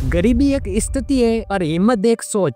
गरीबी एक स्थिति है और हिम्मत एक सोच,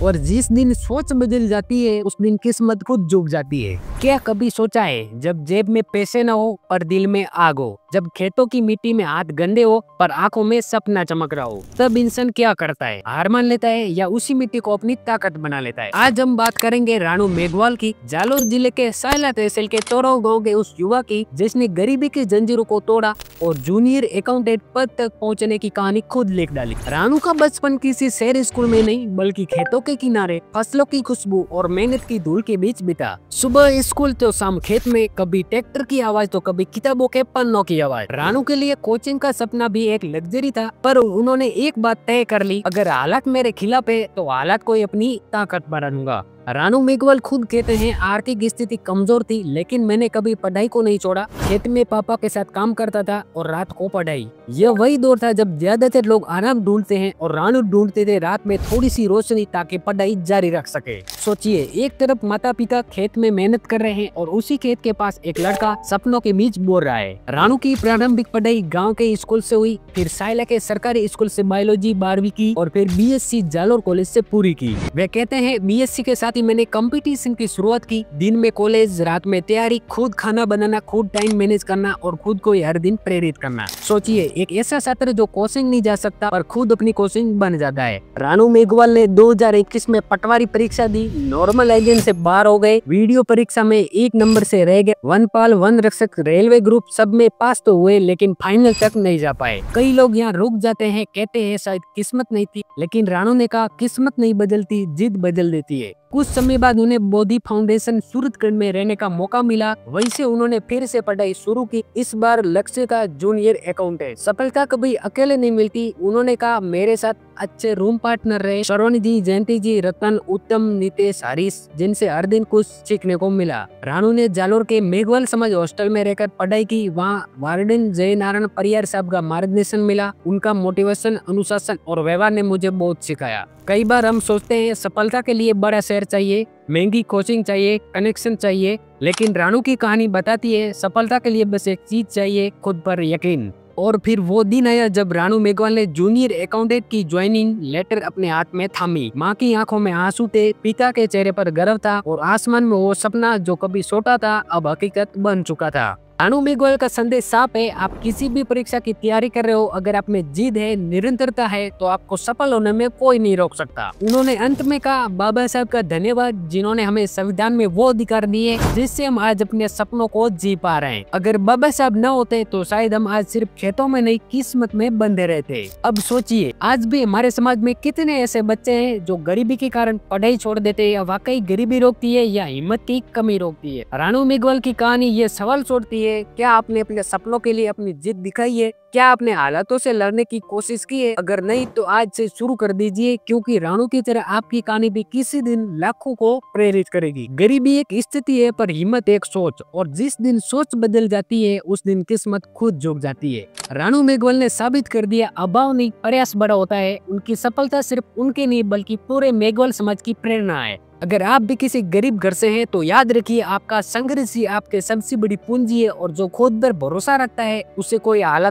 और जिस दिन सोच बदल जाती है उस दिन किस्मत खुद झुक जाती है। क्या कभी सोचा है, जब जेब में पैसे न हो पर दिल में आग हो, जब खेतों की मिट्टी में हाथ गंदे हो पर आंखों में सपना चमक रहा हो, तब इंसान क्या करता है? हार मान लेता है या उसी मिट्टी को अपनी ताकत बना लेता है? आज हम बात करेंगे रानू मेघवाल की, जालोर जिले के सायला तहसील के तोरव गाँव के उस युवा की जिसने गरीबी की जंजीरों को तोड़ा और जूनियर अकाउंटेंट पद तक पहुंचने की कहानी खुद लिख डाली। रानू का बचपन किसी शहरी स्कूल में नहीं बल्कि खेतों के किनारे फसलों की खुशबू और मेहनत की धूल के बीच बीता। सुबह स्कूल तो शाम खेत में, कभी ट्रैक्टर की आवाज तो कभी किताबों के पन्नों की आवाज। रानू के लिए कोचिंग का सपना भी एक लग्जरी था, पर उन्होंने एक बात तय कर ली, अगर हालात मेरे खिलाफ है तो हालात को अपनी ताकत बनाऊंगा। रानू मेघवाल खुद कहते हैं, आर्थिक स्थिति कमजोर थी लेकिन मैंने कभी पढ़ाई को नहीं छोड़ा। खेत में पापा के साथ काम करता था और रात को पढ़ाई। यह वही दौर था जब ज्यादातर लोग आराम ढूंढते हैं और रानू ढूंढते थे रात में थोड़ी सी रोशनी ताकि पढ़ाई जारी रख सके। सोचिए, एक तरफ माता पिता खेत में मेहनत कर रहे हैं और उसी खेत के पास एक लड़का सपनों के बीच बोल रहा है। रानू की प्रारंभिक पढ़ाई गाँव के स्कूल से हुई, फिर सायला के सरकारी स्कूल से बायोलॉजी 12वीं की और फिर BSc जालोर कॉलेज से पूरी की। वे कहते हैं, BSc के साथ मैंने कंपटीशन की शुरुआत की। दिन में कॉलेज, रात में तैयारी, खुद खाना बनाना, खुद टाइम मैनेज करना और खुद को हर दिन प्रेरित करना। सोचिए, एक ऐसा छात्र जो कोचिंग नहीं जा सकता पर खुद अपनी कोचिंग बन जाता है। रानू मेघवाल ने 2021 में पटवारी परीक्षा दी, नॉर्मल एग्जाम से बाहर हो गए, वीडियो परीक्षा में 1 नंबर से रह गए, वनपाल, वन रक्षक, रेलवे ग्रुप सब में पास तो हुए लेकिन फाइनल तक नहीं जा पाए। कई लोग यहाँ रुक जाते हैं, कहते हैं शायद किस्मत नहीं थी, लेकिन रानू ने कहा, किस्मत नहीं बदलती, जिद बदल देती है। कुछ समय बाद उन्हें बोधि फाउंडेशन सूरतगढ़ में रहने का मौका मिला। वहीं से उन्होंने फिर से पढ़ाई शुरू की, इस बार लक्ष्य का जूनियर अकाउंटेंट। सफलता कभी अकेले नहीं मिलती। उन्होंने कहा, मेरे साथ अच्छे रूम पार्टनर रहे, शरोनी जी, जयंती जी, रतन, उत्तम, नितेश, हरीश, जिनसे हर दिन कुछ सीखने को मिला। रानू ने जालोर के मेघवाल समाज हॉस्टल में रहकर पढ़ाई की। वहाँ वार्डन जय नारायण परियार साहब का मार्गदर्शन मिला। उनका मोटिवेशन, अनुशासन और व्यवहार ने मुझे बहुत सिखाया। कई बार हम सोचते हैं सफलता के लिए बड़ा शहर चाहिए, महंगी कोचिंग चाहिए, कनेक्शन चाहिए, लेकिन रानू की कहानी बताती है सफलता के लिए बस एक चीज चाहिए, खुद पर यकीन। और फिर वो दिन आया जब रानू मेघवाल ने जूनियर अकाउंटेंट की ज्वाइनिंग लेटर अपने हाथ में थामी। माँ की आंखों में आंसू थे, पिता के चेहरे पर गर्व था और आसमान में वो सपना जो कभी छोटा था अब हकीकत बन चुका था। रानू मेघवाल का संदेश साफ है, आप किसी भी परीक्षा की तैयारी कर रहे हो, अगर आप में जिद है, निरंतरता है तो आपको सफल होने में कोई नहीं रोक सकता। उन्होंने अंत में कहा, बाबा साहब का धन्यवाद जिन्होंने हमें संविधान में वो अधिकार दिए जिससे हम आज अपने सपनों को जी पा रहे हैं। अगर बाबा साहब न होते तो शायद हम आज सिर्फ खेतों में नहीं किस्मत में बंधे रहते। अब सोचिए, आज भी हमारे समाज में कितने ऐसे बच्चे हैं जो गरीबी के कारण पढ़ाई छोड़ देते हैं। वाकई गरीबी रोकती है या हिम्मत की कमी रोकती है? रानू मेघवाल की कहानी ये सवाल छोड़ती है, क्या आपने अपने सपनों के लिए अपनी जिद दिखाई है? क्या आपने हालातों से लड़ने की कोशिश की है? अगर नहीं तो आज से शुरू कर दीजिए, क्योंकि रानू की तरह आपकी कहानी भी किसी दिन लाखों को प्रेरित करेगी। गरीबी एक स्थिति है पर हिम्मत एक सोच, और जिस दिन सोच बदल जाती है उस दिन किस्मत खुद झुक जाती है। रानू मेघवाल ने साबित कर दिया, अभाव नहीं प्रयास बड़ा होता है। उनकी सफलता सिर्फ उनके नहीं बल्कि पूरे मेघवाल समाज की प्रेरणा है। अगर आप भी किसी गरीब घर से हैं तो याद रखिए, आपका संघर्ष ही आपके सबसे बड़ी पूंजी है, और जो खुद पर भरोसा रखता है उसे कोई हालत